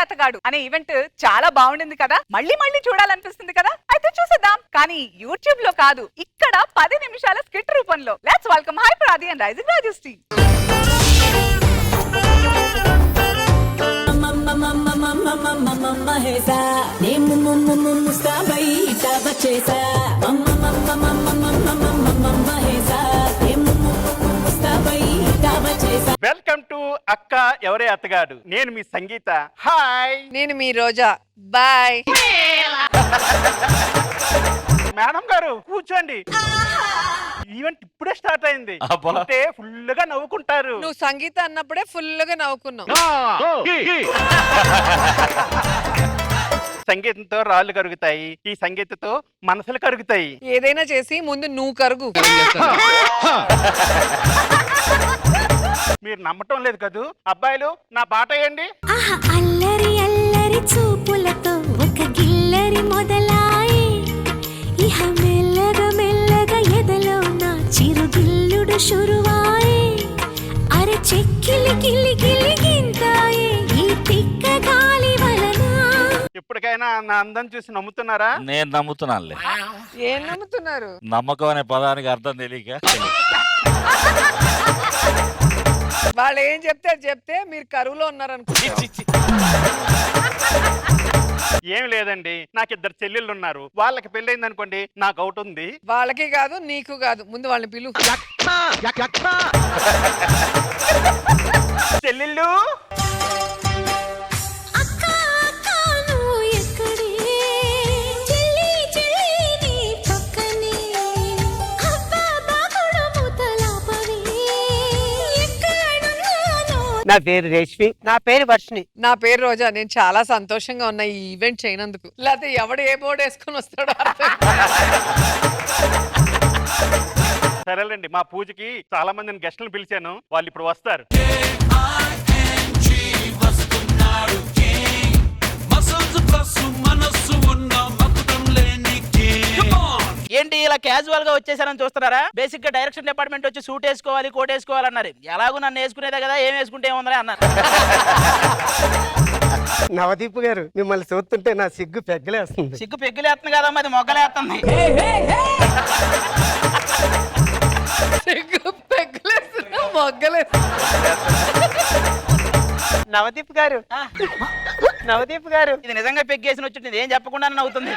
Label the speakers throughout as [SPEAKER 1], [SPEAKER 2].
[SPEAKER 1] అతగాడు అనే ఈవెంట్ చాలా బాగుండింది కదా, మళ్ళీ మళ్ళీ చూడాలనిపిస్తుంది కదా. అయితే చూసేద్దాం, కానీ యూట్యూబ్ లో కాదు, ఇక్కడ 10 నిమిషాల స్కిట్ రూపంలో. Let's welcome hyper Aadi and rising Rajashree.
[SPEAKER 2] Welcome to అక్క ఎవరే అత్తగాడు. నేను మీ సంగీత. హాయ్.
[SPEAKER 1] నేను మీ రోజా. బాయ్.
[SPEAKER 2] మేడం గారు కూర్చోండి. ఈవెంట్ ఇప్పుడే స్టార్ట్ అయింది అంటే ఫుల్ గా నవ్వుకుంటారు.
[SPEAKER 1] నువ్వు సంగీత అన్నప్పుడే ఫుల్ గా నవ్వుకున్నావు.
[SPEAKER 2] సంగీతంతో రాళ్ళు కరుగుతాయి, ఈ సంగీతతో మనసులు కరుగుతాయి.
[SPEAKER 1] ఏదైనా చేసి ముందు నువ్వు కరుగు.
[SPEAKER 2] మీరు నమ్మటం లేదు కదూ. అబ్బాయిలు నా పాట వేయండి.
[SPEAKER 3] అల్లరి అల్లరి చూపులతో ఒక గిల్లరి మొదలాయి, ఇహ మెల్లగా మెల్లగా ఎదలో నా చిరుగిల్లుడు షురువాయి, అరే చెక్కిలి గిల్లి గిల్లి గింతాయి ఈ తిక్క గాలి వలన.
[SPEAKER 2] ఇప్పటికైనా నా అందం చూసి నమ్ముతున్నారా?
[SPEAKER 4] నేను నమ్ముతున్నానులే.
[SPEAKER 1] ఏం నమ్ముతున్నారు?
[SPEAKER 4] నమ్మకం అనే పదానికి అర్థం తెలియక.
[SPEAKER 1] వాళ్ళు ఏం చెప్తే మీరు కరువులో ఉన్నారనుకో.
[SPEAKER 2] ఏం లేదండి, నాకు 2 చెల్లెళ్ళు ఉన్నారు. వాళ్ళకి పెళ్ళైంది అనుకోండి, నాకు అవుట్ ఉంది.
[SPEAKER 1] వాళ్ళకి కాదు నీకు కాదు, ముందు వాళ్ళని పిలు.
[SPEAKER 2] చెల్లెళ్ళు
[SPEAKER 5] నా పేరు రేష్మి. నా పేరు వర్షిని.
[SPEAKER 1] నా పేరు రోజా. నేను చాలా సంతోషంగా ఉన్నా ఈ ఈవెంట్ చేయనందుకు. లేకపోతే ఎవడు ఏ బోర్డు వేసుకుని వస్తాడో అర్థం.
[SPEAKER 2] సరేలేండి, మా పూజకి చాలా మందిని గెస్టులను పిలిచాను, వాళ్ళు ఇప్పుడు వస్తారు.
[SPEAKER 6] ఏంటి ఇలా క్యాజువల్ గా వచ్చేసారని చూస్తున్నారా? బేసిక్ గా డైరెక్షన్ డిపార్ట్మెంట్ వచ్చి సూట్ వేసుకోవాలి, కోట్ వేసుకోవాలన్నారు. ఎలాగో నన్ను వేసుకునేదే కదా, ఏం వేసుకుంటే ఏముందని అన్నారు.
[SPEAKER 5] నవదీప్ గారు, మిమ్మల్ని చూస్తుంటే నా సిగ్గు పెగ్గలేస్తుంది.
[SPEAKER 6] సిగ్గు పెగ్గులేస్తుంది కదా, మరి మొగ్గలేస్తుంది.
[SPEAKER 5] నవదీప్ గారు, నవదీప్ గారు,
[SPEAKER 6] ఇది నిజంగా పెగ్గేసిన వచ్చింది, ఏం చెప్పకుండా నవ్వుతుంది.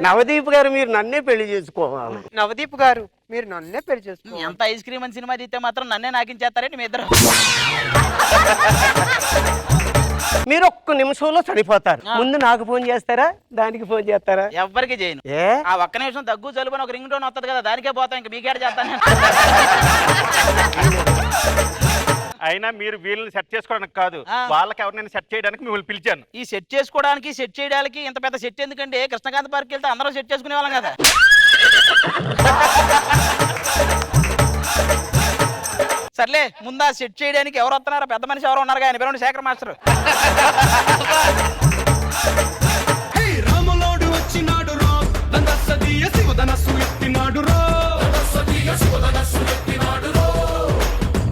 [SPEAKER 5] నవదీప్ గారు, మీరు నన్నే పెళ్లి చేసుకోవాలి. నవదీప్ గారు, మీరు నన్నే పెళ్లి చేసుకోవాలి.
[SPEAKER 6] ఎంత ఐస్ క్రీమ్ అని సినిమా తీస్తే మాత్రం నన్నే నాకించేస్తారేంటి మీ ఇద్దరు?
[SPEAKER 5] మీరు ఒక్క నిమిషంలో చనిపోతారు. ముందు నాకు ఫోన్ చేస్తారా, దానికి ఫోన్ చేస్తారా?
[SPEAKER 6] ఎవ్వరికి చేయను. ఆ ఒక్క నిమిషం దగ్గు జలుబుని ఒక రింగ్ టోన్ వస్తుంది కదా, దానికే పోతాం. ఇంక మీకేడ చేస్తాను.
[SPEAKER 2] అయినా మీరు వీళ్ళని సెట్ చేసుకోవడానికి కాదు, వాళ్ళకి ఎవరినైనా సెట్ చేయడానికి మిమ్మల్ని పిలిచాను.
[SPEAKER 6] ఈ సెట్ చేసుకోవడానికి సెట్ చేయడానికి ఇంత పెద్ద సెట్ ఎందుకంటే, కృష్ణకాంత్ పార్క్ వెళ్తే అందరూ సెట్ చేసుకునే వాళ్ళం కదా. సర్లే, ముందా సెట్ చేయడానికి ఎవరు వస్తున్నారో పెద్ద మనిషి ఎవరు ఉన్నారు కానీ పేరు శేఖర్ మాస్టర్.
[SPEAKER 7] రాములోడు వచ్చినాడు రో, దందసదియ శివధనస్సు ఎత్తినాడు రో, దందసదియ శివధనస్సు ఎత్తినాడు రో.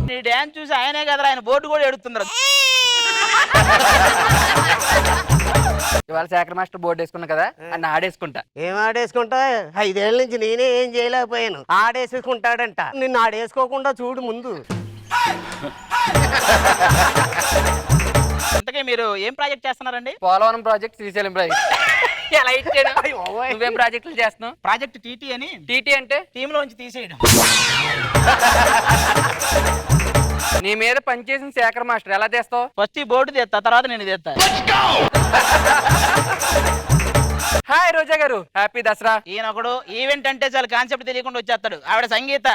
[SPEAKER 6] నీ డ్యాన్స్ చూసి ఆయనే కదా, ఆయన బోర్డు కూడా ఎడుతున్నారు.
[SPEAKER 8] ఇవాళ శేఖర్ మాస్టర్ బోర్డు వేసుకున్నా కదా, అన్న ఆడేసుకుంటా.
[SPEAKER 5] ఏం ఆడేసుకుంటా? 5 ఏళ్ళ నుంచి నేనే ఏం చేయలేకపోయాను. ఆడేసుకుంటాడంట. నిన్ను ఆడేసుకోకుండా చూడు ముందు.
[SPEAKER 6] ఇంతకీ మీరు ఏం ప్రాజెక్ట్ చేస్తున్నారండి?
[SPEAKER 8] Polavaram project, Srisailam project. ఎలా ఇచ్చాడు? నువ్వేం ప్రాజెక్టులు చేస్తున్నావు?
[SPEAKER 6] ప్రాజెక్ట్ టీటీ అని.
[SPEAKER 8] టీటీ అంటే
[SPEAKER 6] టీమ్ లోంచి తీసేయడం.
[SPEAKER 8] నీ మీద పనిచేసిన శేఖర్ మాస్టర్ ఎలా చేస్తావు?
[SPEAKER 6] ఫస్ట్ ఈ బోర్డు తెస్తా, తర్వాత నేను తెస్తా.
[SPEAKER 8] హాయ్ రోజా గారు, హ్యాపీ దసరా.
[SPEAKER 6] ఈయన ఒకడు ఈవెంట్ అంటే చాలా కాన్సెప్ట్ తెలియకుండా వచ్చేస్తాడు. ఆవిడ సంగీత.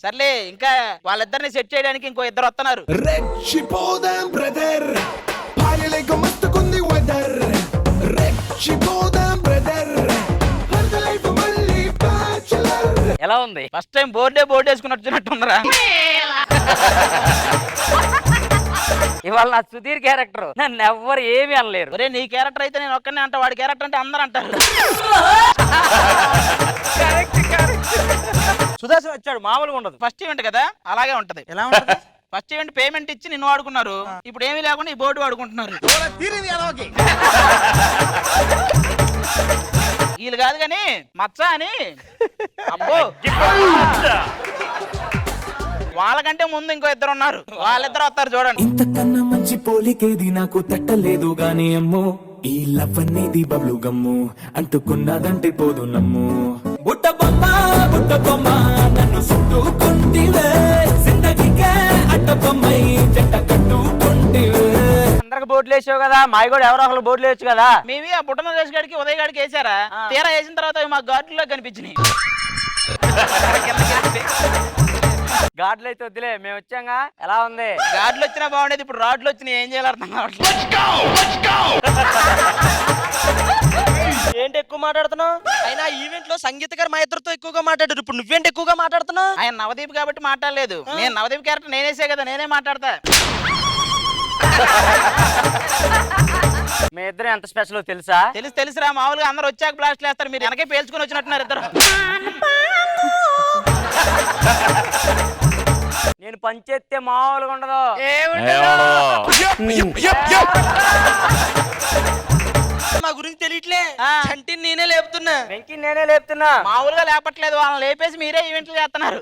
[SPEAKER 6] సర్లే, ఇంకా వాళ్ళిద్దరిని సెట్ చేయడానికి ఇంకో 2 వస్తున్నారు.
[SPEAKER 7] రెచ్చిపోదాం బ్రదర్, పాయలేక మస్తుకుంది వెదర్. రెచ్చిపోదాం బ్రదర్, లైఫ్ మళ్ళీ బ్యాచులర్.
[SPEAKER 8] ఎలా ఉంది?
[SPEAKER 6] ఫస్ట్ టైం బోర్డు వేసుకున్నట్టుందరా.
[SPEAKER 8] ఇవాళ నా సుధీర్ క్యారెక్టర్, నన్ను ఎవ్వరు ఏమి అనలేరు.
[SPEAKER 6] ఒరే, నీ క్యారెక్టర్ అయితే నేను ఒక్కనే అంటా, వాడి క్యారెక్టర్ అంటే అందరూ అంటారు.
[SPEAKER 5] సుదర్శన్ వచ్చాడు, మామూలుగా ఉండదు.
[SPEAKER 6] ఫస్ట్ ఈవెంట్ కదా అలాగే ఉంటది.
[SPEAKER 5] ఎలా ఉంటది?
[SPEAKER 6] ఫస్ట్ ఈవెంట్ పేమెంట్ ఇచ్చి నిన్ను వాడుకున్నారు, ఇప్పుడు ఏమీ లేకుండా ఈ బోర్డు వాడుకుంటున్నారు. వీళ్ళు కాదు కానీ మచ్చ అని అబ్బో వాళ్ళకంటే ముందు ఇంకో ఇద్దరు ఉన్నారు, వాళ్ళిద్దరు వస్తారు చూడండి.
[SPEAKER 7] ఇంతకన్నా మంచి పోలికేది నాకు తట్టలేదు గాని అమ్మో, ఈ లవ్ అనేది బబ్లు గమ్ము అంటుకున్నదంటే పోదు నమ్ము. బుట్ట బొమ్మ నన్ను చుట్టుకుంటివే, జిందగీకే అట్ట బొమ్మై జంట కట్టుకుంటివే.
[SPEAKER 5] అందరికి బోర్డులు వేసావు కదా, మావి కూడా ఎవరో ఒకరు బోర్డులు వేయచ్చు కదా.
[SPEAKER 6] మేమే ఆ బుట్ట నరేష్ గారికి ఉదయ్ గారికి వేసారా, తీరా వేసిన తర్వాత అవి మా గార్డులో కనిపించినాయి.
[SPEAKER 5] గాడ్లు అయితే వద్దులే, మేము వచ్చాగా. ఎలా ఉంది?
[SPEAKER 6] గార్డులు వచ్చినా బాగుండేది, ఇప్పుడు రాడ్లు వచ్చినాయి, ఏం చేయాలి అర్థం కావట్లేదు.
[SPEAKER 5] ఏంటి ఎక్కువ మాట్లాడుతున్నావు? అయినా ఈవెంట్ లో సంగీత గారు మా ఇద్దరితో ఎక్కువగా మాట్లాడారు, ఇప్పుడు నువ్వేంటి ఎక్కువగా మాట్లాడుతున్నావు?
[SPEAKER 6] ఆయన నవదీప్ కాబట్టి మాట్లాడలేదు, నేను నవదీప్ క్యారెక్టర్ నేనేసే కదా, నేనే మాట్లాడతా.
[SPEAKER 5] మీ ఇద్దరు ఎంత స్పెషల్ తెలుసా?
[SPEAKER 6] తెలుసురా, మామూలుగా అందరు వచ్చాక బ్లాస్ట్ వేస్తారు, మీరు వెనకే పేల్చుకుని వచ్చినట్టున్నారు ఇద్దరు.
[SPEAKER 5] నేను పంచేస్తే మామూలుగా ఉండదు. మా గురించి తెలియట్లే, చంటిని నేనే లేపుతున్నా, వెంకీ నేనే లేపుతున్నా.
[SPEAKER 6] మామూలుగా లేపట్లేదు, వాళ్ళని లేపేసి మీరే ఈవెంట్లు చేస్తున్నారు.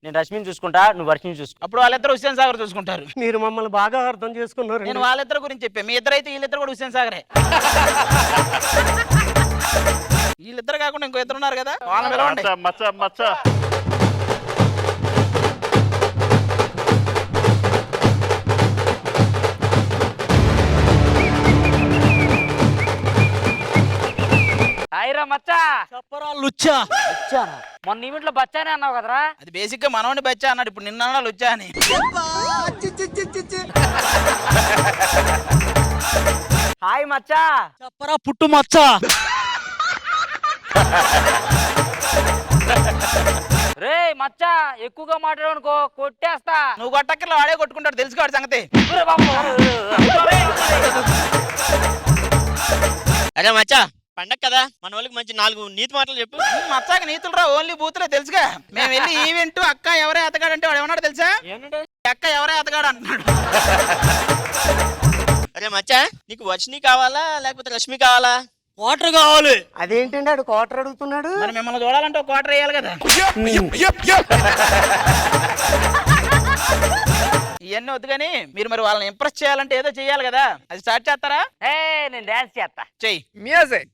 [SPEAKER 5] నేను రష్మిని చూసుకుంటా, నువ్వు వర్షిని చూసుకో.
[SPEAKER 6] అప్పుడు వాళ్ళిద్దరు హుస్సేన్ సాగర్ చూసుకుంటారు.
[SPEAKER 5] మీరు మమ్మల్ని బాగా అర్థం చేసుకున్నారు.
[SPEAKER 6] నేను వాళ్ళిద్దరు గురించి చెప్పా, మీ ఇద్దరు అయితే వీళ్ళిద్దరు కూడా హుస్సేన్ సాగరే. వీళ్ళిద్దరు కాకుండా ఇంకో ఇద్దరు ఉన్నారు కదా, వాళ్ళని పిలవండి.
[SPEAKER 2] మచ్చ
[SPEAKER 8] హాయిరా మచ్చా.
[SPEAKER 5] లుచ్చా
[SPEAKER 8] మొన్న ఈవెంట్ లో బచ్చానే అన్నావు కదరా.
[SPEAKER 6] అది బేసిక్ గా మనోడిని బచ్చా అన్నాడు, ఇప్పుడు నిన్న అన్నాడు వచ్చా అని.
[SPEAKER 5] హాయ్ మచ్చా.
[SPEAKER 6] చెప్పరా పుట్టు మచ్చా.
[SPEAKER 8] రే మచ్చా, ఎక్కువగా మాట్లాడనుకో కొట్టేస్తా.
[SPEAKER 6] నువ్వు కొట్టక్కర్లో వాడే కొట్టుకుంటాడు, తెలుసుకోవాడు సంగతి.
[SPEAKER 5] అరే మచ్చా, పండగ కదా, మన వాళ్ళకి మంచి 4 నీతి మాటలు చెప్పు.
[SPEAKER 6] మచ్చాక నీతులు రా, ఓన్లీ బూతులే తెలుసుగా. మేము వెళ్ళి ఈవెంట్ అక్క ఎవరే అతగాడంటే వాడు ఏమన్నాడు తెలుసా? అక్క ఎవరే అతగాడు అంటున్నాడు.
[SPEAKER 5] అరే మచ్చా, నీకు వర్షిని కావాలా లేకపోతే రష్మి కావాలా? క్వార్టర్ కావాలి. అదేంటండి ఆడు క్వార్టర్ అడుగుతున్నాడు?
[SPEAKER 6] మరి మిమ్మల్ని చూడాలంటే ఒక క్వార్టర్ వేయాలి కదా. ఇవన్నీ వద్దు కానీ మీరు మరి వాళ్ళని ఇంప్రెస్ చేయాలంటే ఏదో చేయాలి కదా, అది స్టార్ట్ చేస్తారా?
[SPEAKER 8] నేను డాన్స్ చేస్తా.
[SPEAKER 6] చెయ్యి.
[SPEAKER 1] Music.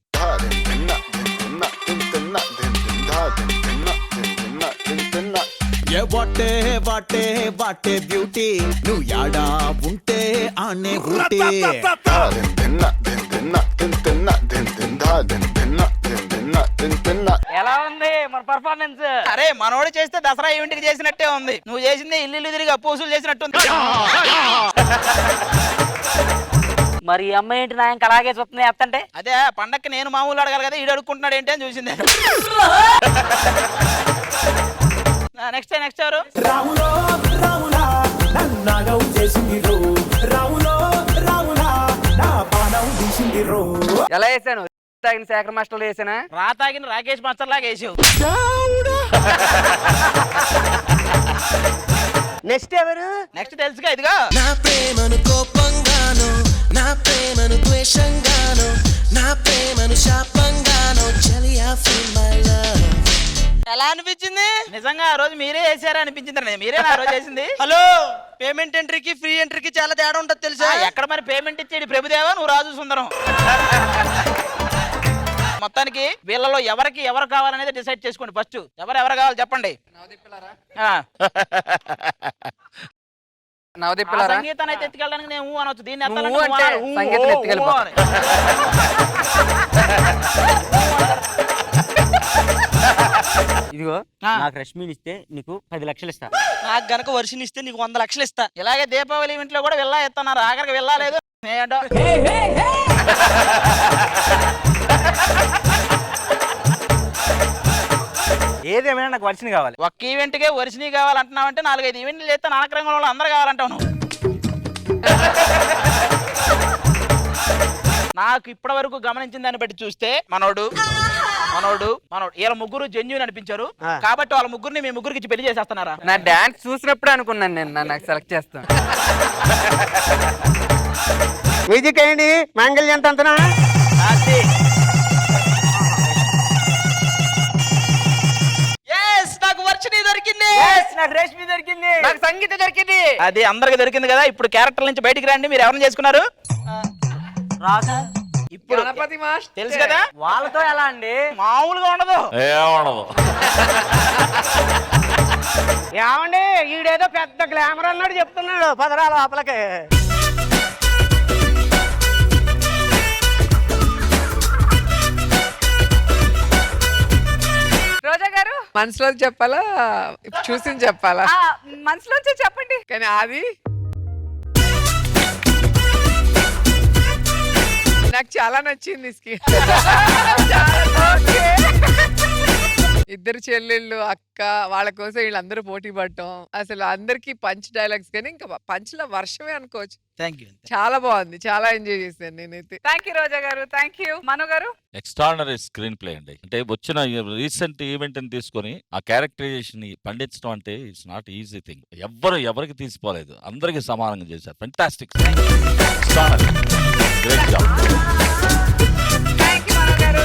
[SPEAKER 7] What a what a what a beauty, నువ్వు యాడా ఉంటే ఆనే ఊటీ.
[SPEAKER 8] ఎలా ఉంది మన పర్ఫార్మెన్స్?
[SPEAKER 6] అరే మనోడు చేస్తే దసరా ఈవెంట్ కి చేసినట్టే ఉంది, నువ్వు చేసిందే ఇల్లు తిరిగి అప్పు వసూలు చేసినట్టుంది.
[SPEAKER 8] మరి ఈ అమ్మాయి ఏంటి నా ఇంకా అలాగే చూస్తుంది ఎత్తంటే?
[SPEAKER 6] అదే పండక్కి నేను మామూలు అడగాలి కదా, ఈడు అడుక్కుంటున్నాడు ఏంటి అని చూసింది. నెక్స్ట్ ఎవరు?
[SPEAKER 7] రాములో రాములా నన్నాగం చేసింది రో, రాములో రాములా నా పానం తీసింది రో.
[SPEAKER 8] ఎలా వేసాను? తాగిన శేఖర్ మాస్టర్లు వేసానా?
[SPEAKER 6] తాగిన రాకేష్ మాస్టర్ లాగా వేసావు.
[SPEAKER 5] నెక్స్ట్ ఎవరు?
[SPEAKER 6] నెక్స్ట్ తెలుసుగా, ఇదిగో.
[SPEAKER 7] నా ప్రేమను కోపంగాను, నా ప్రేమను ద్వేషంగాను, నా ప్రేమను శాపంగాను, చలియా ఫీల్ మై లవ్.
[SPEAKER 5] ఎలా అనిపించింది?
[SPEAKER 6] నిజంగా ఆ రోజు మీరే వేసారా అనిపించింది. మీరే ఆ రోజు వేసింది.
[SPEAKER 5] హలో, పేమెంట్ ఎంట్రీకి ఫ్రీ ఎంట్రీకి చాలా తేడా ఉంటుంది తెలుసా?
[SPEAKER 6] ఎక్కడ మరి పేమెంట్ ఇచ్చేది ప్రభుదేవా, నువ్వు రాజు సుందరం. మొత్తానికి వీళ్ళలో ఎవరికి ఎవరు కావాలనేది డిసైడ్ చేసుకోండి. ఫస్ట్ ఎవరు కావాలి చెప్పండి. సంగీతాన్ని అయితే ఎత్తుకెళ్ళడానికి నేను ఊ అనొచ్చు, దీన్ని
[SPEAKER 5] ఇదిగో, నాకు రష్మిని ఇస్తే నీకు 10 లక్షలు ఇస్తా, నాకు గనక వర్షిని ఇస్తే నీకు 100 లక్షలు ఇస్తా.
[SPEAKER 6] ఇలాగే దీపావళి ఈవెంట్ లో కూడా వెళ్ళా ఎత్తన్నారు, ఆఖరికి వెళ్ళలేదు.
[SPEAKER 5] ఏదేమైనా నాకు వర్షిని కావాలి.
[SPEAKER 6] ఒక్క ఈవెంట్ కే వర్షిని కావాలంటున్నావు అంటే 4-5 ఈవెంట్లు చేస్తే నానకరంగంలో వాళ్ళు అందరు కావాలంటావు నువ్వు. నాకు ఇప్పటి వరకు గమనించిన దాన్ని బట్టి చూస్తే మనోడు మనోడు వీళ్ళ ముగ్గురు జెన్యూన్ అనిపించారు
[SPEAKER 5] ఆ.
[SPEAKER 6] కాబట్టి వాళ్ళ ముగ్గురిని మీ ముగ్గురికి ఇచ్చి పెళ్లి చేసేస్తున్నారా?
[SPEAKER 8] నా డాన్స్ చూసినప్పుడు అనుకున్నాను నేను నాకు సెలెక్ట్ చేస్తాను.
[SPEAKER 5] మ్యూజిక్ అయ్యండి మంగళ్యం తంతనా.
[SPEAKER 6] అది. Yes, నాకు వర్షిని దొరికింది.
[SPEAKER 5] నాకు రేష్మి దొరికింది.
[SPEAKER 8] నాకు సంగీత దొరికింది.
[SPEAKER 6] అది అందరికి దొరికింది కదా. ఇప్పుడు క్యారెక్టర్ నుంచి బయటికి రండి. మీరు ఎవరిని చేసుకున్నారు?
[SPEAKER 5] రాజా
[SPEAKER 6] ఇప్పుడు
[SPEAKER 8] గణపతి మాస్టర్
[SPEAKER 6] తెలుసు కదా,
[SPEAKER 5] వాళ్ళతో ఎలా అండి?
[SPEAKER 6] మామూలుగా ఉండదు.
[SPEAKER 4] ఏమనదు.
[SPEAKER 5] ఏమండి ఈడేదో పెద్ద గ్లామర్ అన్నాడు చెప్తున్నాడు పదరా లోపలికి.
[SPEAKER 1] రోజా గారు
[SPEAKER 9] మనసులో చెప్పాలా చూసి చెప్పాలా?
[SPEAKER 1] ఆ, మనసులోంచి చెప్పండి.
[SPEAKER 9] కానీ అది నాకు చాలా నచ్చింది ఈ స్కీమ్. ఇద్దరు చెల్లెళ్ళు అక్క వాళ్ళ కోసం వీళ్ళందరూ పోటీ పడటం, అసలు అందరికి పంచ్ డైలాగ్స్ కానీ ఇంకా పంచ్ల వర్షమే అనుకోవచ్చు.
[SPEAKER 6] Thank you.
[SPEAKER 9] చాలా బాగుంది, చాలా ఎంజాయ్ చేశాను నేనైతే.
[SPEAKER 1] థ్యాంక్ యూ రోజా గారు, థ్యాంక్ యూ. మను గారు
[SPEAKER 4] ఎక్స్ట్రాడినరీ స్క్రీన్ ప్లే అండి. అంటే వచ్చిన రీసెంట్ ఈవెంట్ ని తీసుకొని ఆ క్యారెక్టరైజేషన్ పండించడం అంటే ఇట్స్ నాట్ ఈజీ థింగ్. ఎవరికి తీసిపోలేదు, అందరికి సమానంగా చేశారు. Fantastic, great job.
[SPEAKER 1] Thank you Manu గారు.